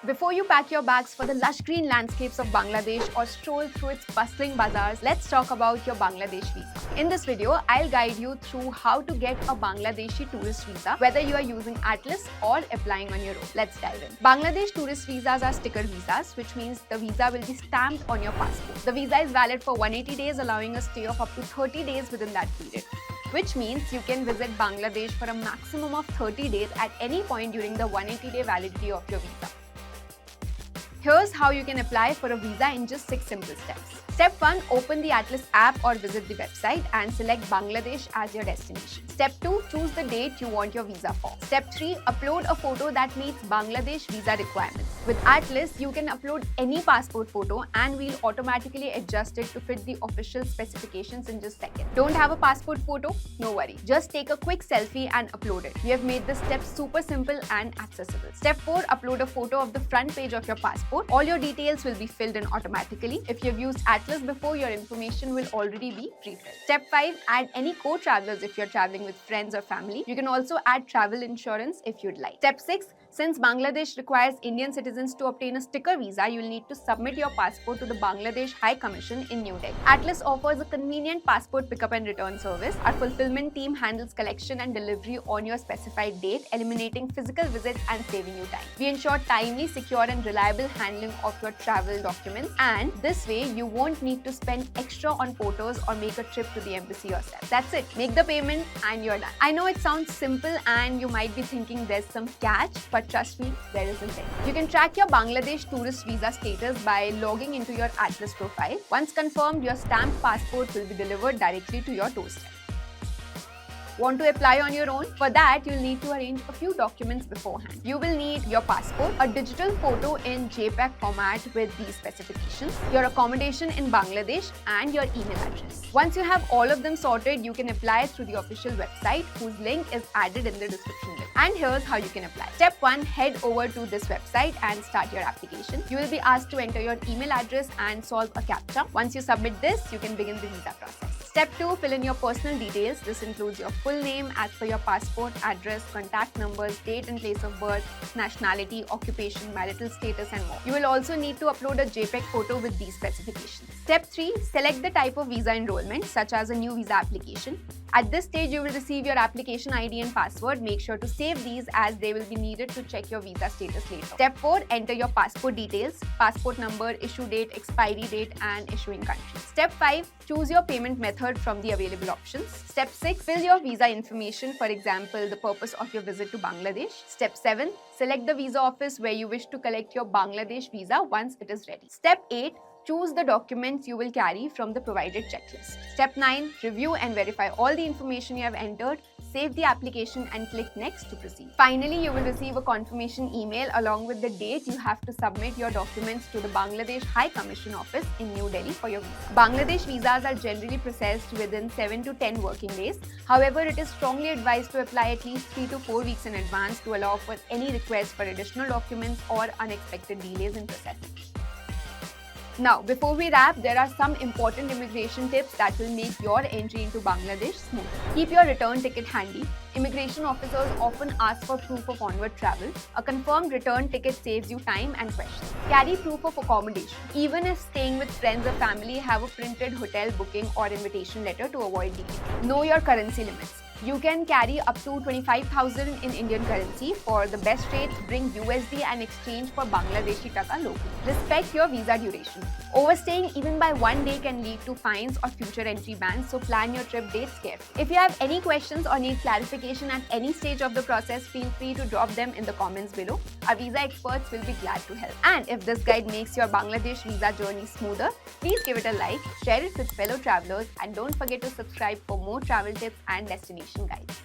Before you pack your bags for the lush green landscapes of Bangladesh or stroll through its bustling bazaars, let's talk about your Bangladesh visa. In this video, I'll guide you through how to get a Bangladeshi tourist visa, whether you are using Atlys or applying on your own. Let's dive in. Bangladesh tourist visas are sticker visas, which means the visa will be stamped on your passport. The visa is valid for 180 days, allowing a stay of up to 30 days within that period, which means you can visit Bangladesh for a maximum of 30 days at any point during the 180-day validity of your visa. Here's how you can apply for a visa in just 6 simple steps. Step 1. Open the Atlys app or visit the website and select Bangladesh as your destination. Step 2. Choose the date you want your visa for. Step 3. Upload a photo that meets Bangladesh visa requirements. With Atlys, you can upload any passport photo and we'll automatically adjust it to fit the official specifications in just seconds. Don't have a passport photo? No worry. Just take a quick selfie and upload it. We have made this step super simple and accessible. Step 4. Upload a photo of the front page of your passport. All your details will be filled in automatically. If you've used Atlys before, your information will already be pre-filled. Step 5. Add any co-travelers if you're traveling with friends or family. You can also add travel insurance if you'd like. Step 6. Since Bangladesh requires Indian citizens to obtain a sticker visa, you'll need to submit your passport to the Bangladesh High Commission in New Delhi. Atlys offers a convenient passport pickup and return service. Our fulfillment team handles collection and delivery on your specified date, eliminating physical visits and saving you time. We ensure timely, secure and reliable handling of your travel documents, and this way you won't need to spend extra on photos or make a trip to the embassy yourself. That's it. Make the payment and you're done. I know it sounds simple and you might be thinking there's some catch, but trust me, there isn't any. You can track your Bangladesh tourist visa status by logging into your Atlys profile. Once confirmed, your stamped passport will be delivered directly to your doorstep. Want to apply on your own? For that, you'll need to arrange a few documents beforehand. You will need your passport, a digital photo in JPEG format with these specifications, your accommodation in Bangladesh, and your email address. Once you have all of them sorted, you can apply through the official website, whose link is added in the description below. And here's how you can apply. Step 1. Head over to this website and start your application. You will be asked to enter your email address and solve a CAPTCHA. Once you submit this, you can begin the visa process. Step 2. Fill in your personal details. This includes your full name as per your passport, address, contact numbers, date and place of birth, nationality, occupation, marital status, and more. You will also need to upload a JPEG photo with these specifications. Step 3. Select the type of visa enrollment, such as a new visa application. At this stage, you will receive your application ID and password. Make sure to save these as they will be needed to check your visa status later. Step 4. Enter your passport details, passport number, issue date, expiry date, and issuing country. Step 5. Choose your payment method from the available options. Step 6. Fill your visa information, for example, the purpose of your visit to Bangladesh. Step 7. Select the visa office where you wish to collect your Bangladesh visa once it is ready. Step 8. Choose the documents you will carry from the provided checklist. Step 9. Review and verify all the information you have entered. Save the application and click Next to proceed. Finally, you will receive a confirmation email along with the date you have to submit your documents to the Bangladesh High Commission office in New Delhi for your visa. Bangladesh visas are generally processed within 7 to 10 working days. However, it is strongly advised to apply at least 3 to 4 weeks in advance to allow for any request for additional documents or unexpected delays in processing. Now, before we wrap, there are some important immigration tips that will make your entry into Bangladesh smooth. Keep your return ticket handy. Immigration officers often ask for proof of onward travel. A confirmed return ticket saves you time and questions. Carry proof of accommodation. Even if staying with friends or family, have a printed hotel booking or invitation letter to avoid delay. Know your currency limits. You can carry up to 25,000 in Indian currency. For the best rates, bring USD and exchange for Bangladeshi taka locally. Respect your visa duration. Overstaying even by 1 day can lead to fines or future entry bans, so plan your trip dates carefully. If you have any questions or need clarification at any stage of the process, feel free to drop them in the comments below. Our visa experts will be glad to help. And if this guide makes your Bangladesh visa journey smoother, please give it a like, share it with fellow travelers, and don't forget to subscribe for more travel tips and destination guides.